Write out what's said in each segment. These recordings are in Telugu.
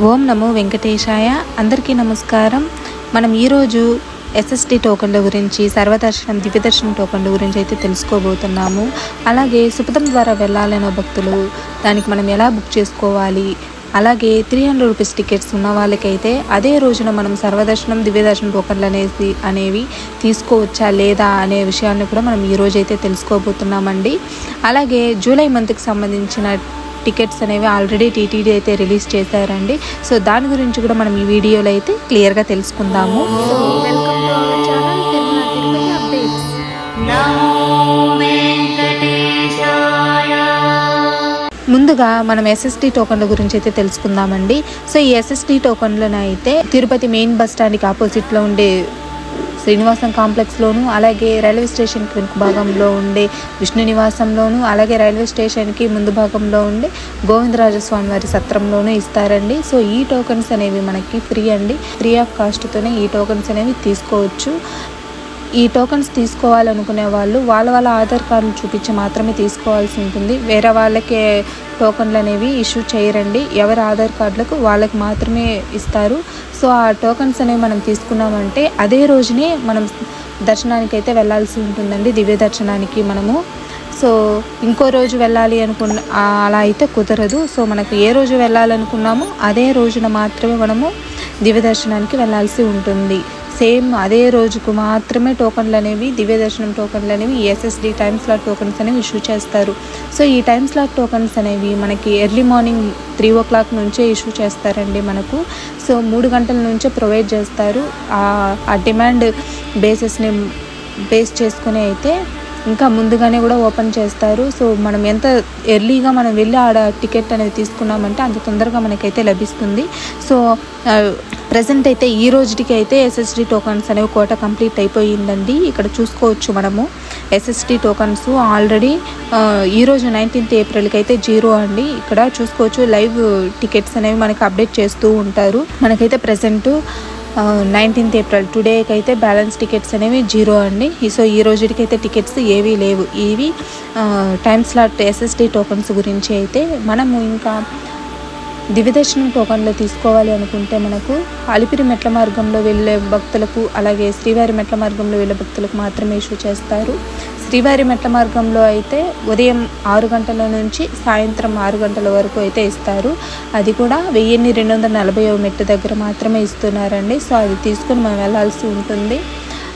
ఓం నమో వెంకటేశాయ. అందరికీ నమస్కారం. మనం ఈరోజు ఎస్ఎస్డి టోకన్ల గురించి, సర్వదర్శనం, దివ్యదర్శనం టోకన్ల గురించి అయితే తెలుసుకోబోతున్నాము. అలాగే సుపథం ద్వారా వెళ్ళాలనే భక్తులు దానికి మనం ఎలా బుక్ చేసుకోవాలి, అలాగే 300 రూపీస్ టికెట్స్ ఉన్న వాళ్ళకైతే అదే రోజున మనం సర్వదర్శనం, దివ్యదర్శనం టోకన్లు అనేవి తీసుకోవచ్చా లేదా అనే విషయాన్ని కూడా మనం ఈరోజు అయితే తెలుసుకోబోతున్నామండి. అలాగే జూలై మంత్కి సంబంధించిన టికెట్స్ అనేవి ఆల్రెడీ టీటీడీ అయితే రిలీజ్ చేశారండి. సో దాని గురించి కూడా మనం ఈ వీడియోలో అయితే క్లియర్గా తెలుసుకుందాము. So welcome to our channel Tirupati updates. ముందుగా మనం ఎస్ఎస్డి టోకన్ల గురించి అయితే తెలుసుకుందామండి. సో ఈ ఎస్ఎస్డి టోకన్లను అయితే తిరుపతి మెయిన్ బస్ స్టాండ్కి ఆపోజిట్లో ఉండే శ్రీనివాసం కాంప్లెక్స్లోను, అలాగే రైల్వే స్టేషన్కి వెనుక భాగంలో ఉండే విష్ణు నివాసంలోను, అలాగే రైల్వే స్టేషన్కి ముందు భాగంలో ఉండే గోవిందరాజస్వామి వారి సత్రంలోనూ ఇస్తారండి. సో ఈ టోకన్స్ అనేవి మనకి ఫ్రీ అండి, ఫ్రీ ఆఫ్ కాస్ట్తోనే ఈ టోకన్స్ అనేవి తీసుకోవచ్చు. ఈ టోకన్స్ తీసుకోవాలనుకునే వాళ్ళు వాళ్ళ ఆధార్ కార్డులు చూపించి మాత్రమే తీసుకోవాల్సి ఉంటుంది. వేరే వాళ్ళకే టోకన్లు అనేవి ఇష్యూ చేయరండి. ఎవరి ఆధార్ కార్డులకు వాళ్ళకి మాత్రమే ఇస్తారు. సో ఆ టోకన్స్ అనేవి మనం తీసుకున్నామంటే అదే రోజునే మనం దర్శనానికి అయితే వెళ్ళాల్సి ఉంటుందండి, దివ్య దర్శనానికి మనము. సో ఇంకో రోజు వెళ్ళాలి అలా అయితే కుదరదు. సో మనకు ఏ రోజు వెళ్ళాలనుకున్నామో అదే రోజున మాత్రమే మనము దివ్య దర్శనానికి వెళ్ళాల్సి ఉంటుంది. సేమ్ అదే రోజుకు మాత్రమే టోకన్లు అనేవి, దివ్య దర్శనం టోకన్లు అనేవి, ఎస్ఎస్డి టైమ్ స్లాట్ టోకన్స్ అనేవి ఇష్యూ చేస్తారు. సో ఈ టైమ్ స్లాట్ టోకన్స్ అనేవి మనకి ఎర్లీ మార్నింగ్ 3 o'clock నుంచే ఇష్యూ చేస్తారండి మనకు. సో 3 గంటల నుంచే ప్రొవైడ్ చేస్తారు. ఆ డిమాండ్ బేసెస్ని బేస్ చేసుకుని అయితే ఇంకా ముందుగానే కూడా ఓపెన్ చేస్తారు. సో మనం ఎంత ఎర్లీగా మనం వెళ్ళి ఆడ టికెట్ అనేది తీసుకున్నామంటే అంత తొందరగా మనకైతే లభిస్తుంది. సో ప్రజెంట్ అయితే ఈ రోజుకి అయితే ఎస్ఎస్డి టోకన్స్ అనేవి కోట కంప్లీట్ అయిపోయిందండి. ఇక్కడ చూసుకోవచ్చు మనము ఎస్ఎస్డి టోకన్స్ ఆల్రెడీ ఈరోజు 19th ఏప్రిల్కి అయితే 0 అండి. ఇక్కడ చూసుకోవచ్చు లైవ్ టికెట్స్ అనేవి మనకి అప్డేట్ చేస్తూ ఉంటారు. మనకైతే ప్రజెంట్ 19th ఏప్రిల్ టుడేకి అయితే బ్యాలెన్స్ టికెట్స్ అనేవి 0 అండి. సో ఈ రోజుకి అయితే టికెట్స్ ఏవీ లేవు. ఇవి టైమ్ స్లాట్ ఎస్ఎస్డి టోకన్స్ గురించి అయితే మనము ఇంకా దివ్యదర్శనం టోకన్లు తీసుకోవాలి అనుకుంటే మనకు అలిపిరి మెట్ల మార్గంలో వెళ్ళే భక్తులకు, అలాగే శ్రీవారి మెట్ల మార్గంలో వెళ్ళే భక్తులకు మాత్రమే ఇష్యూ చేస్తారు. శ్రీవారి మెట్ల మార్గంలో అయితే ఉదయం 6 గంటల నుంచి సాయంత్రం 6 గంటల వరకు అయితే ఇస్తారు. అది కూడా 1240వ మెట్టు దగ్గర మాత్రమే ఇస్తున్నారండి. సో అది తీసుకొని మనం వెళ్ళాల్సి ఉంటుంది.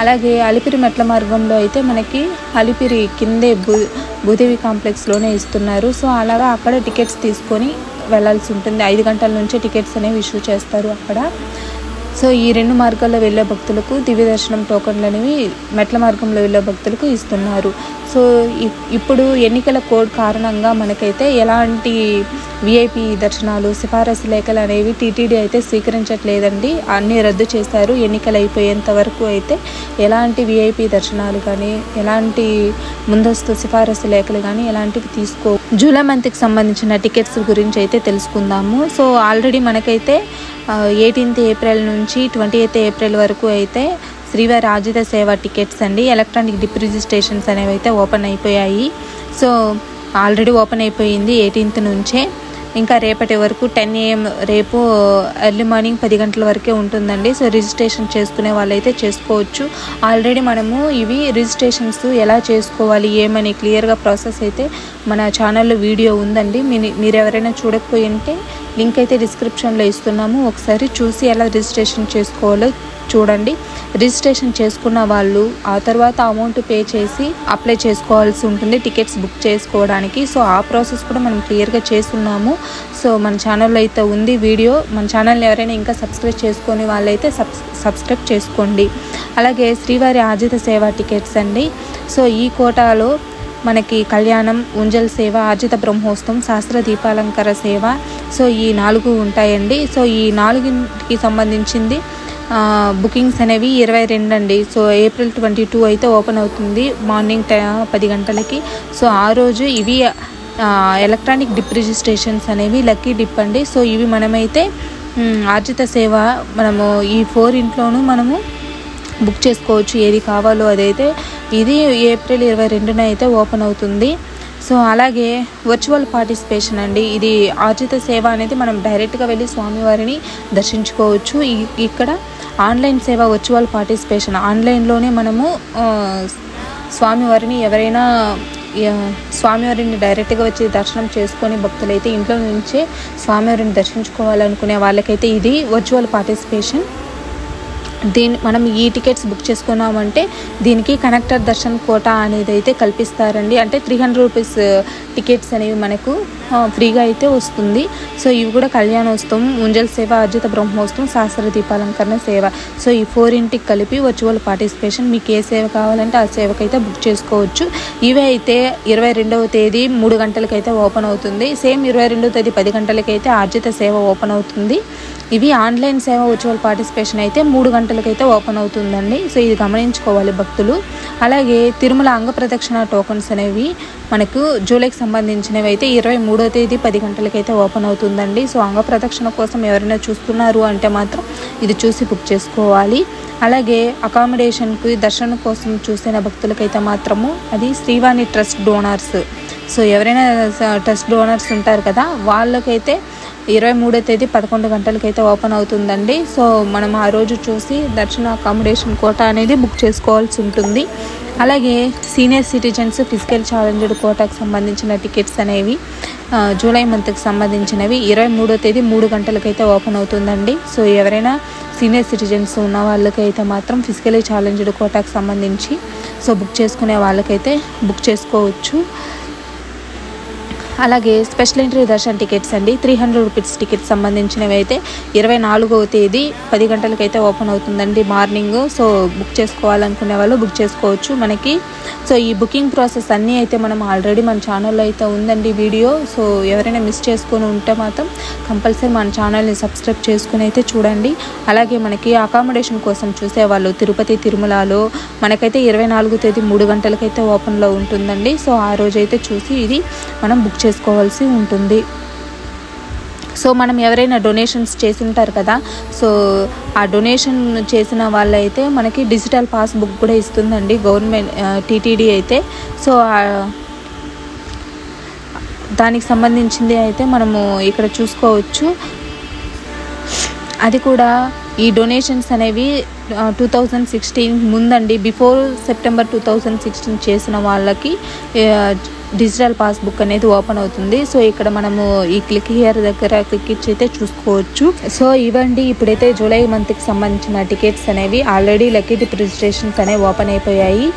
అలాగే అలిపిరి మెట్ల మార్గంలో అయితే మనకి అలిపిరి కిందే భూదేవి కాంప్లెక్స్లోనే ఇస్తున్నారు. సో అలాగా అక్కడ టికెట్స్ తీసుకొని వెళ్ళాల్సి ఉంటుంది. 5 గంటల నుంచే టికెట్స్ అనేవి ఇష్యూ చేస్తారు అక్కడ. సో ఈ 2 మార్గాల్లో వెళ్ళే భక్తులకు దివ్య దర్శనం టోకన్లు అనేవి మెట్ల మార్గంలో వెళ్ళే భక్తులకు ఇస్తున్నారు. సో ఇప్పుడు ఎన్నికల కోడ్ కారణంగా మనకైతే ఎలాంటి విఐపి దర్శనాలు, సిఫారసు లేఖలు అనేవి టీటీడీ అయితే స్వీకరించట్లేదండి. అన్నీ రద్దు చేశారు. ఎన్నికలు అయిపోయేంత వరకు అయితే ఎలాంటి విఐపి దర్శనాలు కానీ, ఎలాంటి ముందస్తు సిఫారసు లేఖలు కానీ ఎలాంటివి జూలై మంత్కి సంబంధించిన టికెట్స్ గురించి అయితే తెలుసుకుందాము. సో ఆల్రెడీ మనకైతే 18th ఏప్రిల్ నుంచి 28th ఏప్రిల్ వరకు అయితే శ్రీవారి ఆజిత సేవ టికెట్స్ అండి, ఎలక్ట్రానిక్ డిప్ రిజిస్ట్రేషన్స్ అనేవి అయితే ఓపెన్ అయిపోయాయి. సో ఆల్రెడీ ఓపెన్ అయిపోయింది 18th నుంచే. ఇంకా రేపటి వరకు 10 AM రేపు ఎర్లీ మార్నింగ్ 10 గంటల వరకే ఉంటుందండి. సో రిజిస్ట్రేషన్ చేసుకునే వాళ్ళైతే చేసుకోవచ్చు. ఆల్రెడీ మనము ఇవి రిజిస్ట్రేషన్స్ ఎలా చేసుకోవాలి ఏమని క్లియర్గా ప్రాసెస్ అయితే మన ఛానల్లో వీడియో ఉందండి. మీరు ఎవరైనా చూడకపోయి ఉంటే లింక్ అయితే డిస్క్రిప్షన్లో ఇస్తున్నాము. ఒకసారి చూసి ఎలా రిజిస్ట్రేషన్ చేసుకోవాలో చూడండి. రిజిస్ట్రేషన్ చేసుకున్న వాళ్ళు ఆ తర్వాత అమౌంట్ పే చేసి అప్లై చేసుకోవాల్సి ఉంటుంది టికెట్స్ బుక్ చేసుకోవడానికి. సో ఆ ప్రాసెస్ కూడా మనం క్లియర్గా చేస్తున్నాము. సో మన ఛానల్లో అయితే ఉంది వీడియో. మన ఛానల్ని ఎవరైనా ఇంకా సబ్స్క్రైబ్ చేసుకొని వాళ్ళైతే సబ్స్క్రైబ్ చేసుకోండి. అలాగే శ్రీవారి ఆజిత సేవ టికెట్స్ అండి. సో ఈ కోటాలో మనకి కళ్యాణం, ఉంజల్ సేవ, ఆర్జిత బ్రహ్మోత్సవం, శాస్త్ర దీపాలంకార సేవ, సో ఈ 4 ఉంటాయండి. సో ఈ 4కి సంబంధించింది బుకింగ్స్ అనేవి 22 అండి. సో ఏప్రిల్ 22 అయితే ఓపెన్ అవుతుంది మార్నింగ్ 10 గంటలకి. సో ఆ రోజు ఇవి ఎలక్ట్రానిక్ డిప్ రిజిస్ట్రేషన్స్ అనేవి లక్కీ డిప్ అండి. సో ఇవి మనమైతే ఆర్జిత సేవ మనము ఈ 4 ఇంట్లోనూ మనము బుక్ చేసుకోవచ్చు ఏది కావాలో అదైతే. ఇది ఏప్రిల్ 22న అయితే ఓపెన్ అవుతుంది. సో అలాగే వర్చువల్ పార్టిసిపేషన్ అండి, ఇది ఆర్జిత సేవ అనేది మనం డైరెక్ట్గా వెళ్ళి స్వామివారిని దర్శించుకోవచ్చు. ఇక్కడ ఆన్లైన్ సేవ వర్చువల్ పార్టిసిపేషన్, ఆన్లైన్లోనే మనము స్వామివారిని స్వామివారిని డైరెక్ట్గా వచ్చి దర్శనం చేసుకొని భక్తులైతే ఇంట్లో నుంచే స్వామివారిని దర్శించుకోవాలనుకునే వాళ్ళకైతే ఇది వర్చువల్ పార్టిసిపేషన్. మనం ఈ టికెట్స్ బుక్ చేసుకున్నామంటే దీనికి కనెక్టర్ దర్శన్ కోటా అనేది అయితే కల్పిస్తారండి. అంటే 300 రూపీస్ టికెట్స్ అనేవి మనకు ఫ్రీగా అయితే వస్తుంది. సో ఇవి కూడా కళ్యాణోత్సవం, ఉంజల్ సేవ, అర్జిత బ్రహ్మోత్సవం, సహస్ర దీపాలంకరణ సేవ, సో ఈ 4 కలిపి వర్చువల్ పార్టిసిపేషన్. మీకు ఏ సేవ కావాలంటే ఆ సేవకైతే బుక్ చేసుకోవచ్చు. ఇవే అయితే 22వ తేదీ 3 గంటలకైతే ఓపెన్ అవుతుంది. సేమ్ 22వ తేదీ 10 గంటలకైతే అర్జిత సేవ ఓపెన్ అవుతుంది. ఇవి ఆన్లైన్ సేవ వర్చువల్ పార్టిసిపేషన్ అయితే 3 గంటలకైతే ఓపెన్ అవుతుందండి. సో ఇది గమనించుకోవాలి భక్తులు. అలాగే తిరుమల అంగ ప్రదక్షిణ టోకన్స్ అనేవి మనకు జూలైకి సంబంధించినవి అయితే 23వ తేదీ 10 గంటలకైతే ఓపెన్ అవుతుందండి. సో అంగ ప్రదక్షిణ కోసం ఎవరైనా చూస్తున్నారు అంటే మాత్రం ఇది చూసి బుక్ చేసుకోవాలి. అలాగే అకామిడేషన్కి దర్శనం కోసం చూసిన భక్తులకైతే మాత్రము అది శ్రీవాణి ట్రస్ట్ డోనర్స్, సో ఎవరైనా ట్రస్ట్ డోనర్స్ ఉంటారు కదా వాళ్ళకైతే 23వ తేదీ 11 గంటలకైతే ఓపెన్ అవుతుందండి. సో మనం ఆ రోజు చూసి దర్శన అకామిడేషన్ కోటా అనేది బుక్ చేసుకోవాల్సి ఉంటుంది. అలాగే సీనియర్ సిటిజన్స్ ఫిజికల్ ఛాలెంజ్డ్ కోటాకు సంబంధించిన టికెట్స్ అనేవి జూలై మంత్కి సంబంధించినవి 23వ తేదీ 3 గంటలకైతే ఓపెన్ అవుతుందండి. సో ఎవరైనా సీనియర్ సిటిజన్స్ ఉన్న వాళ్ళకైతే మాత్రం ఫిజికలీ ఛాలెంజ్డ్ కోటాకు సంబంధించి సో బుక్ చేసుకునే వాళ్ళకైతే బుక్ చేసుకోవచ్చు. అలాగే స్పెషల్ ఎంట్రీ దర్శన్ టికెట్స్ అండి, 300 రూపీస్ టికెట్స్ సంబంధించినవి అయితే 24వ తేదీ 10 గంటలకైతే ఓపెన్ అవుతుందండి మార్నింగ్. సో బుక్ చేసుకోవాలనుకునే వాళ్ళు బుక్ చేసుకోవచ్చు మనకి. సో ఈ బుకింగ్ ప్రాసెస్ అన్నీ అయితే మనం ఆల్రెడీ మన ఛానల్లో అయితే ఉందండి వీడియో. సో ఎవరైనా మిస్ చేసుకొని ఉంటే మాత్రం కంపల్సరీ మన ఛానల్ని సబ్స్క్రైబ్ చేసుకుని అయితే చూడండి. అలాగే మనకి అకామిడేషన్ కోసం చూసేవాళ్ళు తిరుపతి తిరుమలలో మనకైతే 24వ తేదీ 3 గంటలకైతే ఓపెన్లో ఉంటుందండి. సో ఆ రోజైతే చూసి ఇది మనం బుక్ చేసుకోవాల్సి ఉంటుంది. సో మనం ఎవరైనా డొనేషన్స్ చేసి ఉంటారు కదా, సో ఆ డొనేషన్ చేసిన వాళ్ళైతే మనకి డిజిటల్ పాస్బుక్ కూడా ఇస్తుందండి గవర్నమెంట్ టీటీడీ అయితే. సో దానికి సంబంధించింది అయితే మనము ఇక్కడ చూసుకోవచ్చు. అది కూడా ఈ డొనేషన్స్ అనేవి 2016 ముందండి, బిఫోర్ సెప్టెంబర్ 2016 చేసిన వాళ్ళకి డిజిటల్ పాస్బుక్ అనేది ఓపెన్ అవుతుంది. సో ఇక్కడ మనము ఈ క్లిక్ హియర్ దగ్గర క్లిక్ ఇచ్చి అయితే చూసుకోవచ్చు. సో ఇవ్వండి ఇప్పుడైతే జూలై మంత్కి సంబంధించిన టికెట్స్ అనేవి ఆల్రెడీ లక్కీ డిప్ రిజిస్ట్రేషన్స్ అనేవి ఓపెన్ అయిపోయాయి.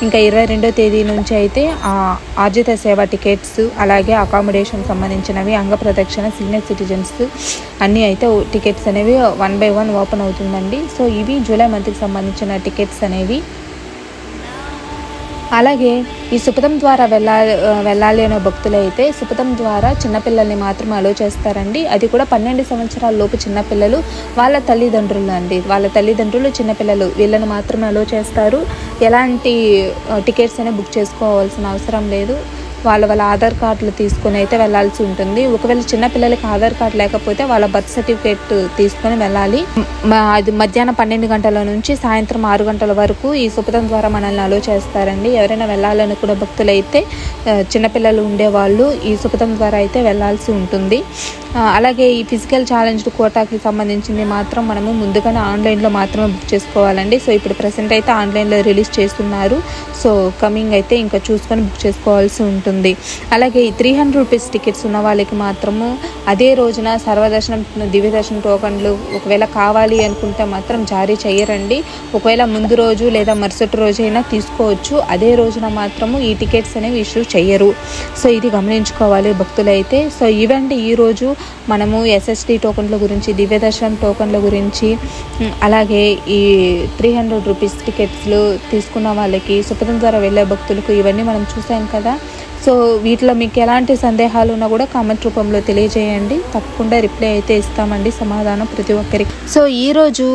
ఇంకా 22వ తేదీ నుంచి అయితే ఆర్జిత సేవ టికెట్స్, అలాగే అకామిడేషన్ సంబంధించినవి, అంగ ప్రదక్షిణ, సీనియర్ సిటిజన్స్ అన్నీ అయితే టికెట్స్ అనేవి 1 by 1 ఓపెన్ అవుతుందండి. సో ఇవి జూలై మంత్కి సంబంధించిన టికెట్స్ అనేవి. అలాగే ఈ సుపథం ద్వారా వెళ్ళాలి అనే భక్తులైతే సుపథం ద్వారా చిన్నపిల్లల్ని మాత్రం అలో చేస్తారండి. అది కూడా 12 సంవత్సరాల లోపు చిన్నపిల్లలు, వాళ్ళ తల్లిదండ్రులు అండి, వాళ్ళ తల్లిదండ్రులు చిన్నపిల్లలు వీళ్ళని మాత్రమే అలో చేస్తారు. ఎలాంటి టికెట్స్ అయినా బుక్ చేసుకోవాల్సిన అవసరం లేదు. వాళ్ళ ఆధార్ కార్డులు తీసుకొని అయితే వెళ్ళాల్సి ఉంటుంది. ఒకవేళ చిన్నపిల్లలకి ఆధార్ కార్డు లేకపోతే వాళ్ళ బర్త్ సర్టిఫికేట్ తీసుకొని వెళ్ళాలి. అది మధ్యాహ్నం 12 గంటల నుంచి సాయంత్రం 6 గంటల వరకు ఈ సుపథం ద్వారా మనల్ని అలో చేస్తారండి. ఎవరైనా వెళ్ళాలనుకున్న భక్తులైతే చిన్నపిల్లలు ఉండేవాళ్ళు ఈ సుపథం ద్వారా అయితే వెళ్ళాల్సి ఉంటుంది. అలాగే ఈ ఫిజికల్ ఛాలెంజ్డ్ కోటాకి సంబంధించింది మాత్రం మనము ముందుగానే ఆన్లైన్లో మాత్రమే బుక్ చేసుకోవాలండి. సో ఇప్పుడు ప్రెసెంట్ అయితే ఆన్లైన్లో రిలీజ్ చేస్తున్నారు. సో కమింగ్ అయితే ఇంకా చూసుకొని బుక్ చేసుకోవాల్సి ఉంటుంది. అలాగే ఈ 300 రూపీస్ టికెట్స్ ఉన్న వాళ్ళకి మాత్రము అదే రోజున సర్వదర్శనం, దివ్య దర్శనం టోకన్లు ఒకవేళ కావాలి అనుకుంటే మాత్రం జారీ చేయరండి. ఒకవేళ ముందు రోజు లేదా మరుసటి రోజు అయినా తీసుకోవచ్చు. అదే రోజున మాత్రము ఈ టికెట్స్ అనేవి ఇష్యూ చెయ్యరు. సో ఇది గమనించుకోవాలి భక్తులైతే. సో ఇవండి ఈరోజు మనము ఎస్ఎస్డి టోకన్ల గురించి, దివ్య దర్శనం టోకన్ల గురించి, అలాగే ఈ 300 రూపీస్ టికెట్స్లు తీసుకున్న వాళ్ళకి, సుపథం ద్వారా వెళ్ళే భక్తులకు ఇవన్నీ మనం చూసాం కదా. సో వీటిలో మీకు ఎలాంటి సందేహాలు ఉన్నా కూడా కామెంట్ రూపంలో తెలియజేయండి. తప్పకుండా రిప్లై అయితే ఇస్తామండి, సమాధానం ప్రతి ఒక్కరికి. సో ఈరోజు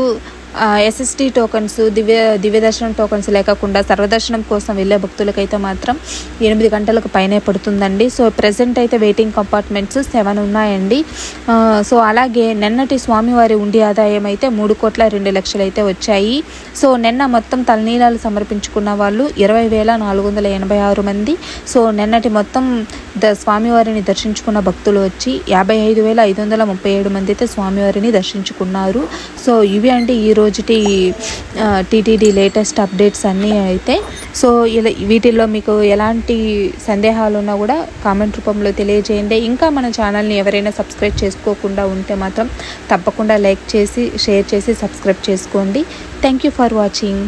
ఎస్ఎస్టీ టోకన్స్, దివ్య దర్శనం టోకన్స్ లేకుండా సర్వదర్శనం కోసం వెళ్ళే భక్తులకైతే మాత్రం 8 గంటలకు పైనే పడుతుందండి. సో ప్రెసెంట్ అయితే వెయిటింగ్ కంపార్ట్మెంట్స్ 7 ఉన్నాయండి. సో అలాగే నిన్నటి స్వామివారి ఉండి ఆదాయం అయితే 3,02,00,000 అయితే వచ్చాయి. సో నిన్న మొత్తం తలనీలాలు సమర్పించుకున్న వాళ్ళు 20,486 మంది. సో నిన్నటి మొత్తం స్వామివారిని దర్శించుకున్న భక్తులు వచ్చి 55,537 మంది అయితే స్వామివారిని దర్శించుకున్నారు. సో ఇవి అంటే ఈ రోజుటి టీటీడీ లేటెస్ట్ అప్డేట్స్ అన్నీ అయితే. సో వీటిల్లో మీకు ఎలాంటి సందేహాలు ఉన్నా కూడా కామెంట్ రూపంలో తెలియజేయండి. ఇంకా మన ఛానల్ని ఎవరైనా సబ్స్క్రైబ్ చేసుకోకుండా ఉంటే మాత్రం తప్పకుండా లైక్ చేసి, షేర్ చేసి సబ్స్క్రైబ్ చేసుకోండి. Thank you for watching.